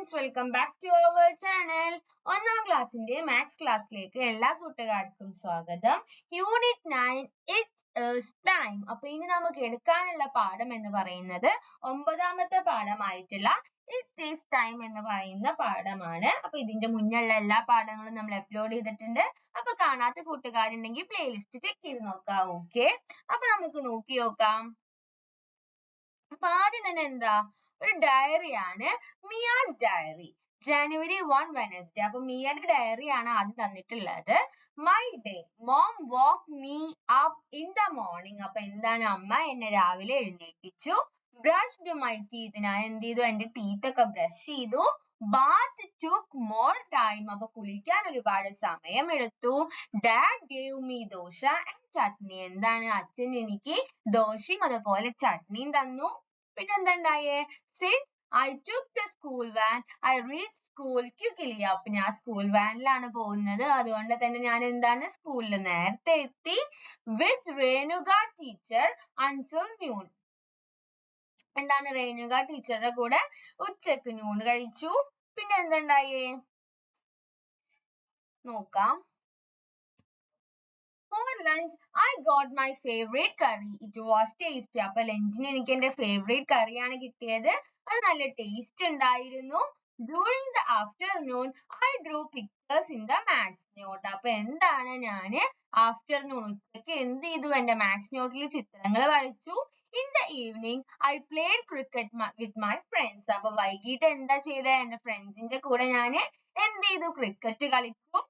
Friends, welcome back to our channel. ഒന്നാം ക്ലാസ്സിന്റെ maths ക്ലാസ്സിലേക്ക് എല്ലാ കൂട്ടുകാർക്കും സ്വാഗതം. Unit 9 it is time. അപ്പൊ ഇനി നമുക്ക് എടുക്കാനുള്ള പാഠം എന്ന് പറയുന്നത് 9ാമത്തെ പാഠമായിട്ടുള്ള ഇറ്റ് ഈസ് ടൈം എന്ന് പറയുന്ന പാഠമാണ്. അപ്പൊ ഇതിന്റെ മുന്നുള്ള എല്ലാ പാഠങ്ങളും നമ്മൾ അപ്ലോഡ് ചെയ്തിട്ടുണ്ട്. അപ്പൊ കാണാത്ത കൂട്ടുകാരുണ്ടെങ്കിൽ പ്ലേലിസ്റ്റ് ചെക്ക് ചെയ്ത് നോക്കാം. ഓക്കെ, അപ്പൊ നമുക്ക് നോക്കി നോക്കാം. അപ്പൊ ആദ്യം തന്നെ എന്താ, ഒരു ഡയറിയാണ്, മിയാസ് ഡയറി. ജനുവരി 1 വെനസ്ഡേ. അപ്പൊ മിയയുടെ ഡയറി ആണ് ആദ്യം തന്നിട്ടുള്ളത്. My day, mom woke me up in the morning. അപ്പൊ എന്താണ്, അമ്മ എന്നെ രാവിലെ എഴുന്നേൽപ്പിച്ചു. ബ്രഷ്ഡ് മൈ ടീത്ത്, ഞാൻ എന്ത് ചെയ്തു, എന്റെ ടീത്ത് ഒക്കെ ബ്രഷ് ചെയ്തു. ബാത്ത് ടുക്ക് മോർ ടൈം, അപ്പൊ കുളിക്കാൻ ഒരുപാട് സമയം എടുത്തു. Dad gave me dosa and chutney, എന്താണ്, അച്ഛൻ എനിക്ക് ദോശയും അതുപോലെ ചട്നിയും തന്നു. പിന്നെ എന്താ ഉണ്ടായേ, since I took the school van I reach school quickly. അപ്പൊ ഞാൻ സ്കൂൾ വാനിലാണ് പോകുന്നത്, അതുകൊണ്ട് തന്നെ ഞാൻ എന്താണ്, സ്കൂളിൽ നേരത്തെ എത്തി. വിത്ത് രേണുക ടീച്ചർ അൺടിൽ noon, എന്താണ്, രേണുക ടീച്ചറുടെ കൂടെ ഉച്ചക്ക് നൂൺ കഴിച്ചു. പിന്നെ എന്തുണ്ടായേ നോക്കാം. For lunch, I got my favorite curry. It was tasty. അപ്പൊ ലഞ്ചിന് എനിക്ക് എന്റെ ഫേവറേറ്റ് കറിയാണ് കിട്ടിയത്, അത് നല്ല ടേസ്റ്റ് ഉണ്ടായിരുന്നു. During the afternoon, I drew pictures in the maths note. അപ്പൊ എന്താണ്, ഞാന് ആഫ്റ്റർനൂൺ ഉച്ചക്ക് എന്ത് ചെയ്തു, എന്റെ മാത്സ് നോട്ടിൽ ചിത്രങ്ങൾ വരച്ചു. In the evening, I played cricket with my friends. അപ്പൊ വൈകിട്ട് എന്താ ചെയ്തത്, എന്റെ ഫ്രണ്ട്സിന്റെ കൂടെ ഞാൻ എന്ത് ചെയ്തു, ക്രിക്കറ്റ് കളിച്ചു.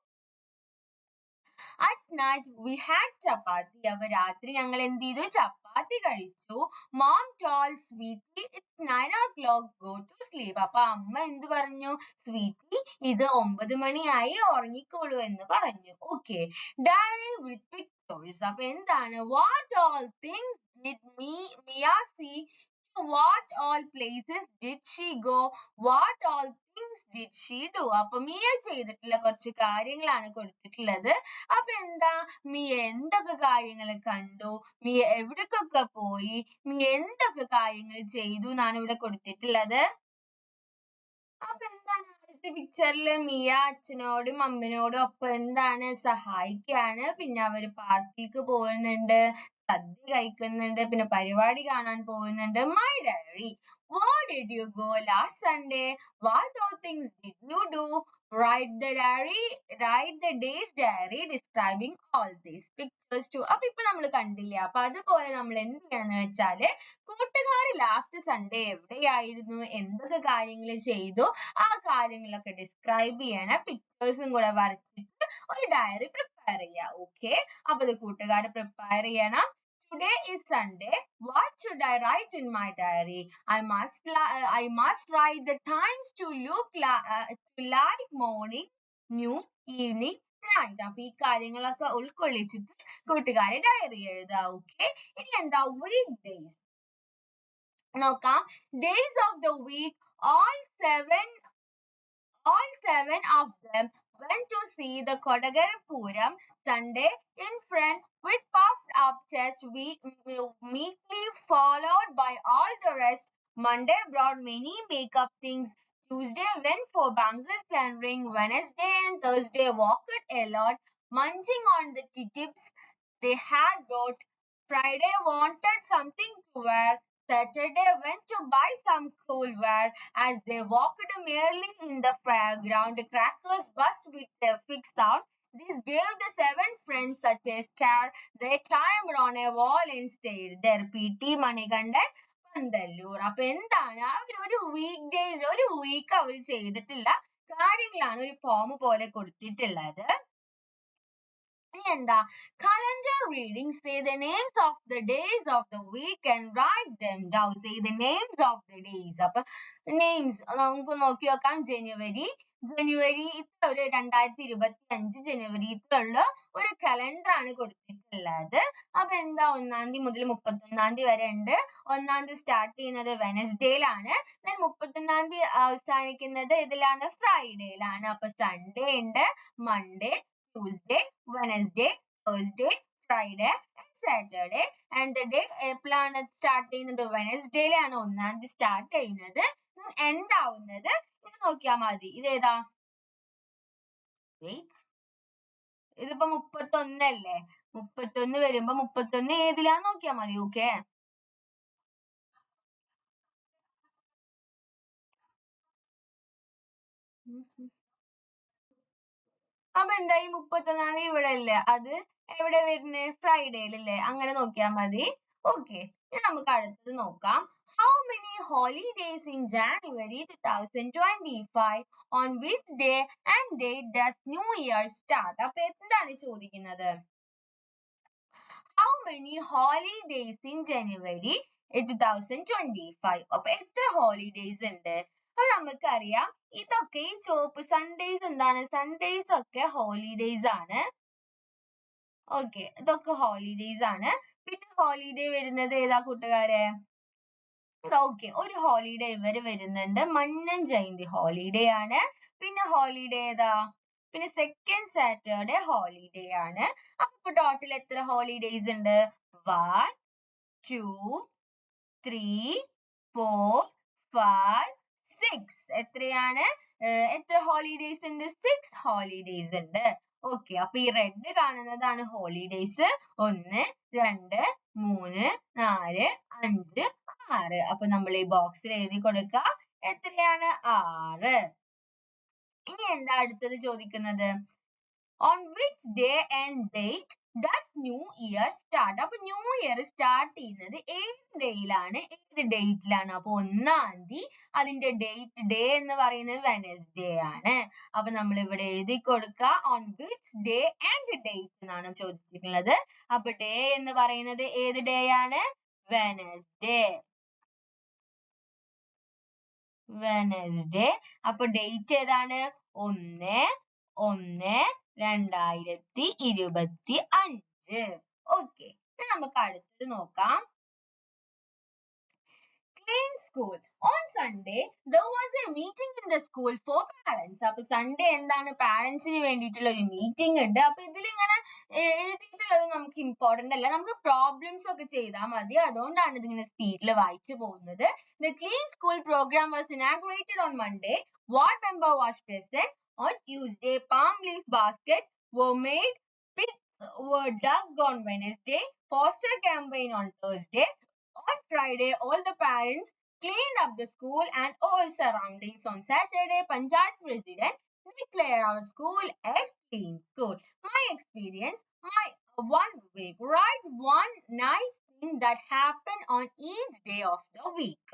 At night we had chapati. അപ്പൊ രാത്രി ഞങ്ങൾ എന്ത് ചെയ്തു, ചപ്പാത്തി കഴിച്ചു. Mom told Sweetie it's 9 o'clock, go to sleep. അപ്പൊ അമ്മ എന്ത് പറഞ്ഞു, സ്വീറ്റി ഇത് 9 മണിയായി, ഉറങ്ങിക്കോളൂ എന്ന് പറഞ്ഞു. ഓക്കെ, ഡയറി വിത്ത് പിക്ചേഴ്സ്. അപ്പൊ എന്താണ്, what all things did Mia see, to what all places did she go, what all things did she do. അപ്പൊ മിയ ചെയ്തിട്ടുള്ള കുറച്ച് കാര്യങ്ങളാണ് കൊടുത്തിട്ടുള്ളത്. അപ്പൊ എന്താ, മിയ എന്തൊക്കെ കാര്യങ്ങൾ കണ്ടു, മിയ എവിടേക്കൊക്കെ പോയി, മിയ എന്തൊക്കെ കാര്യങ്ങൾ ചെയ്തു എന്നാണ് ഇവിടെ കൊടുത്തിട്ടുള്ളത്. അപ്പൊ എന്താണ്, അടുത്ത പിക്ചറിൽ മിയ അച്ഛനോടും അമ്മനോടും ഒപ്പം എന്താണ്, സഹായിക്കുകയാണ്. പിന്നെ അവര് പാർക്കിലേക്ക് പോകുന്നുണ്ട്, സദ്യ കഴിക്കുന്നുണ്ട്, പിന്നെ പരിപാടി കാണാൻ പോകുന്നുണ്ട്. My diary, where did you go last Sunday, what all things did you do, write the day's diary describing all these pictures too. അപ്പൊ ഇപ്പൊ നമ്മൾ കണ്ടില്ലേ, അപ്പൊ അതുപോലെ നമ്മൾ എന്ത് ചെയ്യണമെന്ന് വെച്ചാല്, കൂട്ടുകാര് ലാസ്റ്റ് സൺഡേ എവിടെയായിരുന്നു, എന്തൊക്കെ കാര്യങ്ങൾ ചെയ്തു, ആ കാര്യങ്ങളൊക്കെ ഡിസ്ക്രൈബ് ചെയ്യണം. പിക്ചേഴ്സും കൂടെ വരച്ചിട്ട് ഒരു ഡയറി പ്രിപ്പയർ ചെയ്യുക. ഓക്കെ, അപ്പൊ ഇത് കൂട്ടുകാര് പ്രിപ്പയർ ചെയ്യണം. Today is Sunday. What should I write in my diary? I must write the times to look like morning, noon, evening, night. അപ്പൊ ഈ കാര്യങ്ങളൊക്കെ ഉൾക്കൊള്ളിച്ചിട്ട് കൂട്ടുകാരെ ഡയറി എഴുതുക. ഓക്കെ, ഇനി എന്താ, വീക്ക് ഡേയ്സ് നോക്കാം. Days of the week, all seven of them went to see the Kodagara Puram. Sunday in front with puffed up chest, meekly followed by all the rest. Monday brought many makeup things. Tuesday went for bangles and ring. Wednesday and Thursday walked a lot, munching on the tips they had bought. Friday wanted something to wear. Saturday went to buy some cool wear. As they walked merrily in the fairground, crackers burst with a fixed sound. This gave the 7 friends such a scare. They climbed on a wall and stayed there. PT Manikandan Panthallur. അപ്പൊ എന്താണ്, അവർ ഒരു week days, ഒരു week അവർ ചെയ്തിട്ടുള്ള കാര്യങ്ങളാണ് ഒരു form പോലെ കൊടുത്തിട്ടുള്ളത്. എന്താ, calendar reading, say the names of the days of the week and write them down. Say the names of the days. അപ്പൊ names നമുക്ക് നോക്കി നോക്കാം. ജനുവരി ഇത്ര ഒരു 2025 ജനുവരിയിലുള്ള ഒരു കലണ്ടർ ആണ് കൊടുത്തിട്ടുള്ളത്. അപ്പൊ എന്താ, 1-ാം തീയതി മുതൽ 31-ാം തീയതി വരെ ഉണ്ട്. 1-ാം തീയതി സ്റ്റാർട്ട് ചെയ്യുന്നത് വെനസ്ഡേയിലാണ്, 31-ാം തീയതി അവസാനിക്കുന്നത് ഇതിലാണ്, ഫ്രൈഡേയിലാണ്. അപ്പൊ സൺഡേ ഉണ്ട്, Monday, Tuesday, Wednesday, Thursday, Friday and Saturday. And the day എപ്പോഴാണ് സ്റ്റാർട്ട് ചെയ്യുന്നത്, വെനസ്ഡേയിലാണ് 1-ാം തീയതി സ്റ്റാർട്ട് ചെയ്യുന്നത്, എൻഡ് ആവുന്നത് നോക്കിയാ മതി. ഇതേതാ? ഇതിപ്പോ 31 അല്ലേ? 31 വരുമ്പോ 31 ഏതിലാന്ന് നോക്കിയാ മതി. ഓക്കെ. അപ്പൊ എന്തായി? 31 ഇവിടെ അല്ലേ? അത് എവിടെ വരുന്നേ? ഫ്രൈഡേയിലല്ലേ? അങ്ങനെ നോക്കിയാ മതി. ഓക്കെ. ഇനി നമുക്ക് അടുത്തത് നോക്കാം. How many holidays in January 2025? On which day and date does New Year start? അപ്പൊ എന്താണ് ചോദിക്കുന്നത്? How many holidays in January 2025? അപ്പൊ എത്ര ഹോളിഡേയ്സ് ഉണ്ട്? അപ്പൊ നമുക്കറിയാം ഇതൊക്കെ ഈ ചുവപ്പ് സൺഡേയ്സ് എന്താണ്? സൺഡേയ്സ് ഒക്കെ ഹോളിഡേയ്സ് ആണ്. ഓക്കെ, ഇതൊക്കെ ഹോളിഡേയ്സ് ആണ്. പിന്നെ ഹോളിഡേ വരുന്നത് ഏതാ കൂട്ടുകാരെ? ഓക്കെ, ഒരു ഹോളിഡേ ഇവര് വരുന്നുണ്ട്. മന്നൻ ജയന്തി ഹോളിഡേ ആണ്. പിന്നെ ഹോളിഡേ ഏതാ? പിന്നെ സെക്കൻഡ് സാറ്റർഡേ ഹോളിഡേ ആണ്. അപ്പൊ ടോട്ടൽ എത്ര ഹോളിഡേയ്സ് ഉണ്ട്? 1, 2, 3, 4, 5, 6. എത്രയാണ്? എത്ര ഹോളിഡേയ്സ് ഉണ്ട്? 6 ഹോളിഡേയ്സ് ഉണ്ട്. ഓക്കെ, അപ്പൊ ഈ റെഡ് കാണുന്നതാണ് ഹോളിഡേയ്സ്. 1, 2, 3, 4, 5, 6. അപ്പൊ നമ്മൾ ഈ ബോക്സിൽ എഴുതി കൊടുക്കുക. എത്രയാണ്? 6. ഇനി എന്താ അടുത്തത് ചോദിക്കുന്നത്? On which day and date does New Year start? അപ്പൊ ന്യൂ ഇയർ സ്റ്റാർട്ട് ചെയ്യുന്നത് ഏത് ഡേയിലാണ്? ഏത് ഡേറ്റിലാണ്? അപ്പൊ 1-ാം തീയതി. അതിന്റെ ഡേറ്റ് ഡേ എന്ന് പറയുന്നത് വെനസ്ഡേ ആണ്. അപ്പൊ നമ്മൾ ഇവിടെ എഴുതി കൊടുക്കുക. On which day and date എന്നാണ് ചോദിച്ചിട്ടുള്ളത്. അപ്പൊ ഡേ എന്ന് പറയുന്നത് ഏത് ഡേ ആണ്? വെനസ്ഡേ. വെനസ്ഡേ. അപ്പൊ ഡേറ്റ് ഏതാണ്? 1/1/2025. ഓക്കെ, നമുക്ക് അടുത്തത് നോക്കാം. Clean school. On Sunday, there was a meeting in the school for parents. അപ്പൊ സൺഡേ എന്താണ്? പാരന്റ്സിന് വേണ്ടിയിട്ടുള്ള ഒരു മീറ്റിംഗ് ഉണ്ട്. അപ്പൊ ഇതിലിങ്ങനെ എഴുതിയിട്ടുള്ളത് നമുക്ക് ഇമ്പോർട്ടന്റ് അല്ല. നമുക്ക് പ്രോബ്ലംസ് ഒക്കെ ചെയ്താൽ മതി. അതുകൊണ്ടാണ് ഇതിങ്ങനെ സ്പീഡിൽ വായിച്ചു പോകുന്നത്. The Clean School program was inaugurated on Monday. Ward member was present. On Tuesday, palm leaf baskets were made. Pits were dug on Wednesday. Poster campaign on Thursday. On Friday, all the parents cleaned up the school and all surroundings. On Saturday, Panchayat president declared our school a clean school. My experience, my 1 week. Write one nice thing that happened on each day of the week.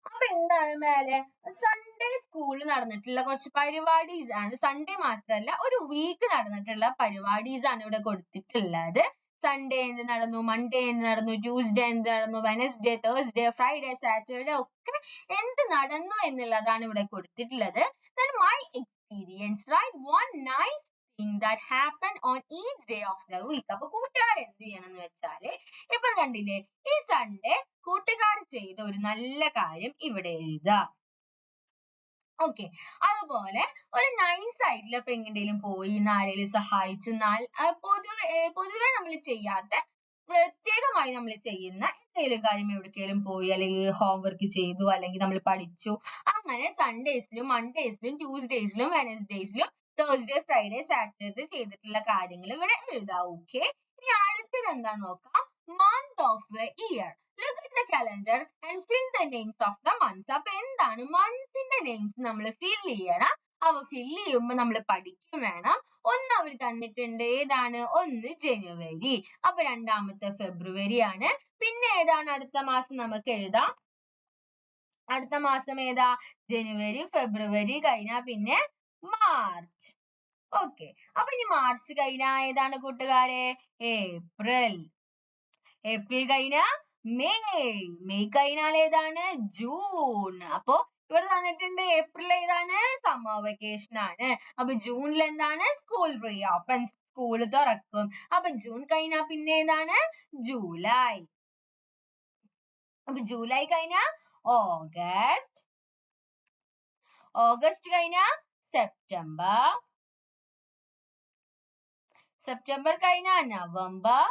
അപ്പൊ എന്താണ് മേലെ? Sunday സ്കൂളിൽ നടന്നിട്ടുള്ള കുറച്ച് പരിപാടീസ് ആണ്. Sunday മാത്രമല്ല, ഒരു week നടന്നിട്ടുള്ള പരിപാടീസ് ആണ് ഇവിടെ കൊടുത്തിട്ടുള്ളത്. സൺഡേ എന്ത് നടന്നു? മൺഡേ എന്ത് നടന്നു? ട്യൂസ്ഡേ എന്ത് നടന്നു? വെനസ്ഡേ, തേഴ്സ്ഡേ, ഫ്രൈഡേ, സാറ്റർഡേ ഒക്കെ എന്ത് നടന്നു എന്നുള്ളതാണ് ഇവിടെ കൊടുത്തിട്ടുള്ളത്. Then my experience, write one nice thing that happened on each day of the week. അപ്പൊ കൂട്ടുകാർ എന്ത് ചെയ്യണം എന്ന് വെച്ചാല്, ഇപ്പൊ കണ്ടില്ലേ, ഈ സൺഡേ കൂട്ടുകാർ ചെയ്ത ഒരു നല്ല കാര്യം ഇവിടെ എഴുതുക. ഓക്കെ, അതുപോലെ ഒരു നൈസ് ആയിട്ടുള്ള ഇപ്പൊ എങ്ങനെയും പോയി ആരെങ്കിലും സഹായിച്ചു, പൊതുവെ നമ്മൾ ചെയ്യാത്ത പ്രത്യേകമായി നമ്മൾ ചെയ്യുന്ന എന്തെങ്കിലും കാര്യം എവിടേക്കെങ്കിലും പോയി, അല്ലെങ്കിൽ ഹോംവർക്ക് ചെയ്തു, അല്ലെങ്കിൽ നമ്മൾ പഠിച്ചു, അങ്ങനെ സൺഡേസിലും മൺഡേസിലും ട്യൂസ്ഡേസിലും വെനസ്ഡേസിലും തേഴ്സ്ഡേ, ഫ്രൈഡേ, സാറ്റർഡേ ചെയ്തിട്ടുള്ള കാര്യങ്ങൾ ഇവിടെ എഴുതാം. ഓക്കെ, ഇനി അടുത്തത് എന്താ നോക്കാം. Month of the year. Look at the calendar and fill the names of the months. അപ്പൊ എന്താണ്? മന്ത്സിന്റെ നെയിംസ് നമ്മൾ ഫിൽ ചെയ്യണം. അവ ഫിൽ ചെയ്യുമ്പോൾ നമ്മൾ പഠിക്കും വേണം. ഒന്ന് അവർ തന്നിട്ടുണ്ട്. ഏതാണ്? 1 ജനുവരി. അപ്പൊ രണ്ടാമത്തെ ഫെബ്രുവരി ആണ്. പിന്നെ ഏതാണ് അടുത്ത മാസം? നമുക്ക് എഴുതാം. അടുത്ത മാസം ഏതാ? ജനുവരി, ഫെബ്രുവരി കഴിഞ്ഞാൽ പിന്നെ മാർച്ച്. ഓക്കെ, അപ്പൊ ഇനി മാർച്ച് കഴിഞ്ഞാൽ ഏതാണ് കൂട്ടുകാരെ? ഏപ്രിൽ. ഏപ്രിൽ കഴിഞ്ഞാൽ മെയ് കഴിഞ്ഞാൽ ഏതാണ്? ജൂൺ. അപ്പൊ ഇവിടെ തന്നിട്ടുണ്ട് ഏപ്രിൽ ഏതാണ്? സമ്മർ വെക്കേഷൻ ആണ്. അപ്പൊ ജൂണിൽ എന്താണ്? സ്കൂൾ റീ ഓപ്പൺ, സ്കൂൾ തുറക്കും. അപ്പൊ ജൂൺ കഴിഞ്ഞാൽ പിന്നെ ഏതാണ്? ജൂലൈ. അപ്പൊ ജൂലൈ കഴിഞ്ഞാൽ ഓഗസ്റ്റ്. ഓഗസ്റ്റ് കഴിഞ്ഞാൽ സെപ്റ്റംബർ. സെപ്റ്റംബർ കഴിഞ്ഞാൽ നവംബർ.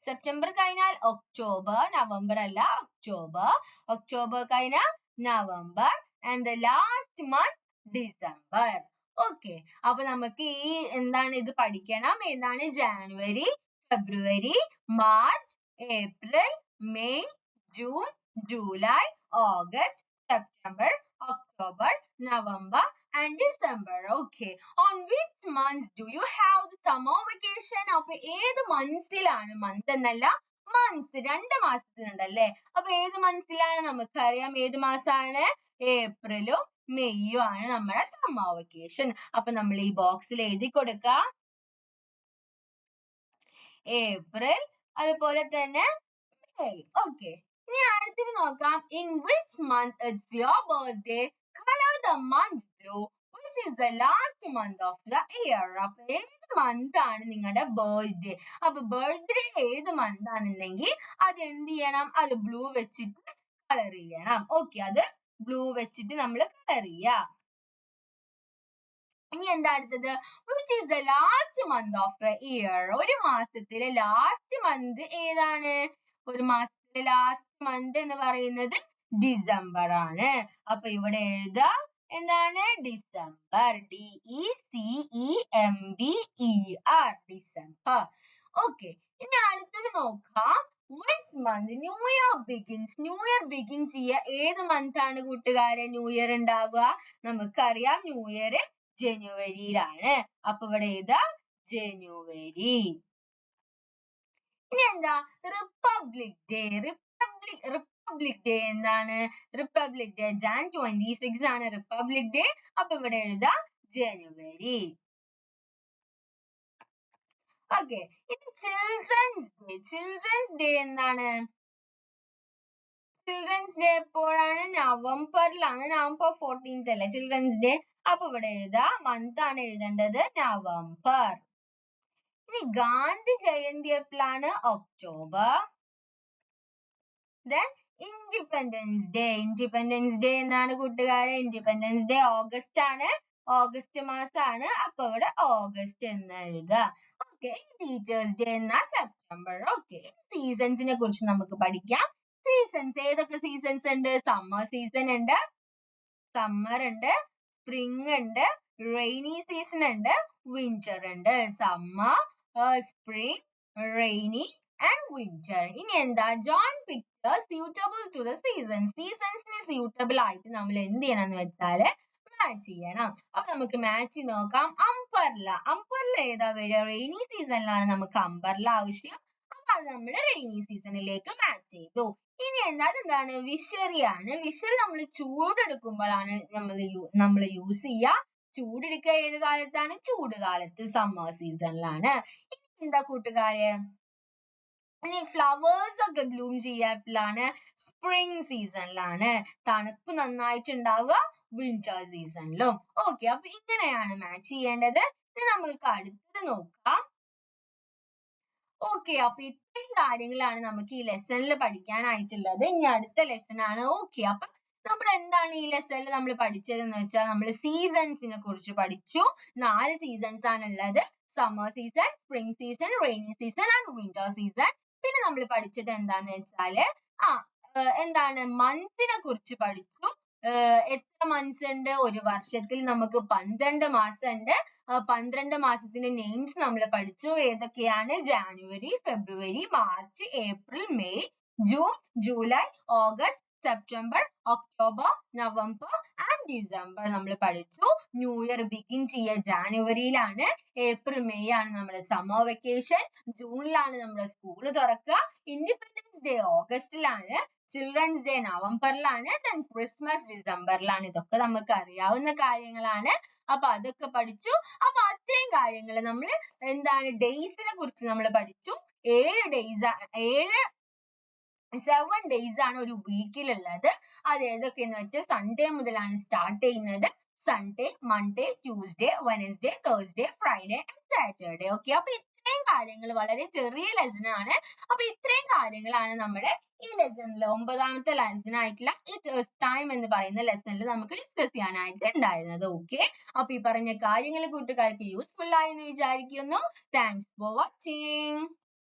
സെപ്റ്റംബർ കഴിഞ്ഞാൽ ഒക്ടോബർ. നവംബർ അല്ല, ഒക്ടോബർ. ഒക്ടോബർ കഴിഞ്ഞാൽ November and the last month December. Okay. അപ്പൊ നമുക്ക് ഈ എന്താണ് ഇത് പഠിക്കണം. എന്താണ് January, February, March, April, May, June, July, August, September, October, November and December. Okay. On which months do you have the summer vacation? അപ്പൊ ഏത് മന്ത്സിലാണ്, മന്ത് എന്നല്ല മന്ത്സ്, 2 മാസത്തിലുണ്ടല്ലേ. അപ്പൊ ഏത് മന്ത്സിലാണ് നമുക്കറിയാം ഏത് മാസമാണ്? ഏപ്രിലും മെയ്യും ആണ് നമ്മുടെ സമ്മർ വെക്കേഷൻ. അപ്പൊ നമ്മൾ ഈ ബോക്സിൽ എഴുതി കൊടുക്കാം ഏപ്രിൽ, അതുപോലെ തന്നെ മെയ്. ഓക്കെ. ഇനി അടുത്തത് നോക്കാം. In which month is your birthday? Color the month blue. Which is the last month of the year? അപ്പൊ ഏത് മന്ത് ആണ് നിങ്ങളുടെ ബർത്ത്ഡേ? അപ്പൊ ബർത്ത്ഡേ ഏത് മന്ത് ആണെന്നുണ്ടെങ്കിൽ അത് എന്ത് ചെയ്യണം? അത് ബ്ലൂ വെച്ചിട്ട് കളർ ചെയ്യണം. ഓക്കെ. അത് ബ്ലൂ വെച്ചിട്ട് നമ്മൾ കളർ ചെയ്യാം. ഇനി എന്താ അടുത്തത്? Which is the last month of the year? ഒരു മാസത്തിലെ ലാസ്റ്റ് മന്ത് ഏതാണ്? ഒരു മാസത്തിലെ ലാസ്റ്റ് മന്ത് എന്ന് പറയുന്നത് ഡിസംബർ ആണ്. അപ്പൊ ഇവിടെ എഴുതാം എന്താണ്? ഡിസംബർ. DECEMBER December. ഓക്കെ. ഇനി അടുത്തത് നോക്കാം. Which month New Year begins? New Year begins ഏത് മന്ത് ആണ് കൂട്ടുകാരെ ന്യൂ ഇയർ ഉണ്ടാവുക? നമുക്കറിയാം ന്യൂ ഇയർ ജനുവരിയിലാണ്. അപ്പൊ ഇവിടെ ഏതാ? ജനുവരി. ഇനി എന്താ? Republic day. റിപ്പബ്ലിക് ഡേ എന്താണ്? റിപ്പബ്ലിക് ഡേ Jan 26 ആണ് റിപ്പബ്ലിക് ഡേ. അപ്പൊ ഇവിടെ എഴുതാ ജനുവരി. ഓക്കെ. ഇനി ചിൽഡ്രൻസ് ഡേ. ചിൽഡ്രൻസ് ഡേ എന്താണ്? ചിൽഡ്രൻസ് ഡേ എപ്പോഴാണ്? നവംബറിലാണ്. നവംബർ 14th അല്ലേ ചിൽഡ്രൻസ് ഡേ. അപ്പൊ ഇവിടെ എഴുതാ മന്ത് ആണ് എഴുതേണ്ടത് നവംബർ. ഇനി ഗാന്ധി ജയന്തി എപ്പോഴാണ്? October. Then independence day. Independence day എന്താണ് കൂട്ടുകാരെ? ഇൻഡിപെൻഡൻസ് ഡേ ഓഗസ്റ്റ് ആണ്. ഓഗസ്റ്റ് മാസമാണ്. അപ്പൊ ഇവിടെ ഓഗസ്റ്റ് എന്ന് എഴുതുക. ഓക്കെ. ടീച്ചേഴ്സ് ഡേ എന്നാ സെപ്റ്റംബർ. ഓക്കെ. സീസൺസിനെ കുറിച്ച് നമുക്ക് പഠിക്കാം. സീസൺസ് ഏതൊക്കെ സീസൺസ് ഉണ്ട്? സമ്മർ സീസൺ ഉണ്ട്, സമ്മർ ഉണ്ട്, സ്പ്രിംഗ് ഉണ്ട്, റെയിനി സീസൺ ഉണ്ട്, വിന്റർ ഉണ്ട്. Summer, spring, rainy and winter. ഇനി എന്താ? Join picture suitable to the season. സീസൺസിന് സ്യൂട്ടബിൾ ആയിട്ട് നമ്മൾ എന്ത് ചെയ്യണം എന്ന് വെച്ചാല് മാച്ച് ചെയ്യണം. അപ്പൊ നമുക്ക് മാച്ച് നോക്കാം. അംബർല. അംബർല ഏതാ വരിക? റെയിനി സീസണിലാണ് നമുക്ക് അംബർല ആവശ്യം. അപ്പൊ അത് നമ്മൾ റെയിനി സീസണിലേക്ക് മാച്ച് ചെയ്തു. ഇനി എന്താ? അതെന്താണ്? വിഷറി ആണ്. വിഷറി നമ്മൾ ചൂടെടുക്കുമ്പോഴാണ് നമ്മൾ യൂസ് ചെയ്യുക. ചൂടെടുക്കുക ഏത് കാലത്താണ്? ചൂട് കാലത്ത്, സമ്മർ സീസണിലാണ്. ഇനി എന്താ കൂട്ടുകാരെ? ഇനി ഫ്ലവേഴ്സ് ഒക്കെ ബ്ലൂം ചെയ്യാപ്പിലാണ് സ്പ്രിംഗ് സീസണിലാണ്. തണുപ്പ് നന്നായിട്ട് ഉണ്ടാവുക വിന്റർ സീസണിലും. ഓക്കെ. അപ്പൊ ഇങ്ങനെയാണ് മാച്ച് ചെയ്യേണ്ടത്. ഇനി നമുക്ക് അടുത്തത് നോക്കാം. ഓക്കെ. അപ്പൊ ഇത്രയും കാര്യങ്ങളാണ് നമുക്ക് ഈ ലെസണിൽ പഠിക്കാനായിട്ടുള്ളത്. ഇനി അടുത്ത ലെസൺ ആണ്. ഓക്കെ. അപ്പൊ നമ്മൾ എന്താണ് ഈ ലെസണിൽ നമ്മൾ പഠിച്ചതെന്ന് വെച്ചാൽ നമ്മൾ സീസൺസിനെ കുറിച്ച് പഠിച്ചു. 4 സീസൺസ് ആണുള്ളത്. Summer season, spring season, rainy season and winter season. പിന്നെ നമ്മൾ പഠിച്ചത് എന്താന്ന് വെച്ചാല് എന്താണ്? മന്ത്സിനെ കുറിച്ച് പഠിച്ചു. എത്ര മന്ത്സ് ഉണ്ട്? ഒരു വർഷത്തിൽ നമുക്ക് 12 മാസം ഉണ്ട്. 12 മാസത്തിന്റെ നെയിംസ് നമ്മൾ പഠിച്ചു. ഏതൊക്കെയാണ്? January, February, March, April, May, June, July, August, September, October, November and December നമ്മൾ പഠിച്ചു. ന്യൂ ഇയർ ബിഗിൻ ചെയ്യുക ജാനുവരിയിലാണ്. ഏപ്രിൽ, മെയ് ആണ് നമ്മുടെ സമ്മർ വെക്കേഷൻ. ജൂണിലാണ് നമ്മുടെ സ്കൂൾ തുറക്കുക. ഇൻഡിപെൻഡൻസ് ഡേ ഓഗസ്റ്റിലാണ്. ചിൽഡ്രൻസ് ഡേ നവംബറിലാണ്. ദെൻ ക്രിസ്മസ് ഡിസംബറിലാണ്. ഇതൊക്കെ നമുക്ക് അറിയാവുന്ന കാര്യങ്ങളാണ്. അപ്പൊ അതൊക്കെ പഠിച്ചു. അപ്പൊ അത്രയും കാര്യങ്ങൾ നമ്മൾ എന്താണ്? ഡേയ്സിനെ കുറിച്ച് നമ്മൾ പഠിച്ചു. 7 days ആണ് ഒരു വീക്കിലുള്ളത്. അത് ഏതൊക്കെയെന്ന് വെച്ചാൽ സൺഡേ മുതലാണ് സ്റ്റാർട്ട് ചെയ്യുന്നത്. Sunday, Monday, Tuesday, Wednesday, Thursday, Friday and Saturday. Okay. അപ്പൊ ഇത്രയും കാര്യങ്ങൾ വളരെ ചെറിയ ലെസൺ ആണ്. അപ്പൊ ഇത്രയും കാര്യങ്ങളാണ് നമ്മുടെ ഈ ലെസണിൽ 9ാമത്തെ ലെസൺ ആയിട്ടുള്ള ടൈം എന്ന് പറയുന്ന ലെസണിൽ നമുക്ക് ഡിസ്കസ് ചെയ്യാനായിട്ട് ഉണ്ടായിരുന്നത്. ഓക്കെ. അപ്പൊ ഈ പറഞ്ഞ കാര്യങ്ങൾ കൂട്ടുകാർക്ക് യൂസ്ഫുൾ ആയി എന്ന് വിചാരിക്കുന്നു. Thanks for watching.